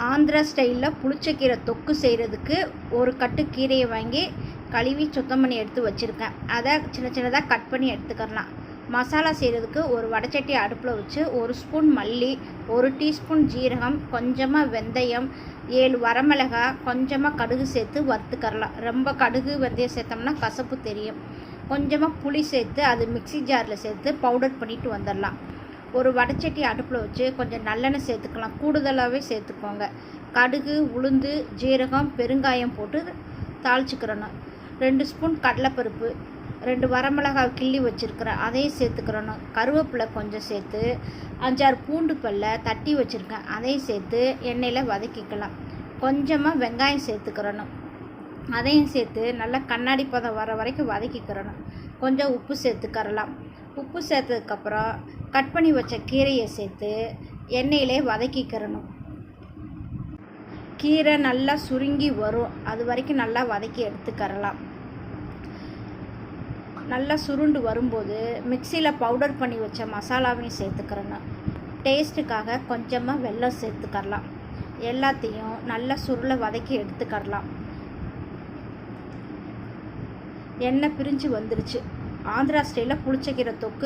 ஆந்திரா ஸ்டைலில் புளிச்சக்கீரை தொக்கு செய்கிறதுக்கு ஒரு கட்டு கீரையை வாங்கி கழுவி சுத்தம் பண்ணி எடுத்து வச்சுருக்கேன். அதை சின்ன சின்னதாக கட் பண்ணி எடுத்துக்கலாம். மசாலா செய்கிறதுக்கு ஒரு வடைச்சட்டி அடுப்பில் வச்சு 1 ஸ்பூன் மல்லி, 1 டீஸ்பூன் ஜீரகம், கொஞ்சமாக வெந்தயம், 7 வரமிளகாய், கொஞ்சமாக கடுகு சேர்த்து வறுத்துக்கரலாம். ரொம்ப கடுகு வெந்தயம் சேர்த்தோம்னா கசப்பு தெரியும். கொஞ்சமாக புளி சேர்த்து அது மிக்சி ஜாரில் சேர்த்து பவுடர் பண்ணிட்டு வந்துடலாம். ஒரு வடைச்சட்டி அடுப்பில் வச்சு கொஞ்சம் நல்லெண்ணெய் சேர்த்துக்கலாம். கூடுதலாகவே சேர்த்துக்கோங்க. கடுகு, உளுந்து, ஜீரகம், பெருங்காயம் போட்டு தாளிச்சுக்கிறணும். 2 ஸ்பூன் கடலைப்பருப்பு, 2 வரமிளகாய் கிள்ளி வச்சுருக்கிறேன், அதையும் சேர்த்துக்கிறணும். கருவேப்பிலை கொஞ்சம் சேர்த்து 5-6 பூண்டு பல்லை தட்டி வச்சுருக்கேன், அதையும் சேர்த்து எண்ணெயில் வதக்கிக்கலாம். கொஞ்சமாக வெங்காயம் சேர்த்துக்கிறணும், அதையும் சேர்த்து நல்லா கண்ணாடி பதம் வர வரைக்கும் வதக்கிக்கிறணும். கொஞ்சம் உப்பு சேர்த்துக்கரலாம். உப்பு சேர்த்ததுக்கப்புறம் கட் பண்ணி வச்ச கீரையை சேர்த்து எண்ணெயிலே வதக்கிக்கிறணும். கீரை நல்லா சுருங்கி வரும், அது வரைக்கும் நல்லா வதக்கி எடுத்துக்கரலாம். நல்லா சுருண்டு வரும்போது மிக்சியில் பவுடர் பண்ணி வச்ச மசாலாவையும் சேர்த்துக்கிறணும். டேஸ்ட்டுக்காக கொஞ்சமாக வெல்லம் சேர்த்துக்கரலாம். எல்லாத்தையும் நல்லா சுருளை வதக்கி எடுத்துக்கரலாம். எண்ணெய் பிரிஞ்சு வந்துருச்சு. ஆந்திரா ஸ்டைலில் புளிச்சக்கீரை தொக்கு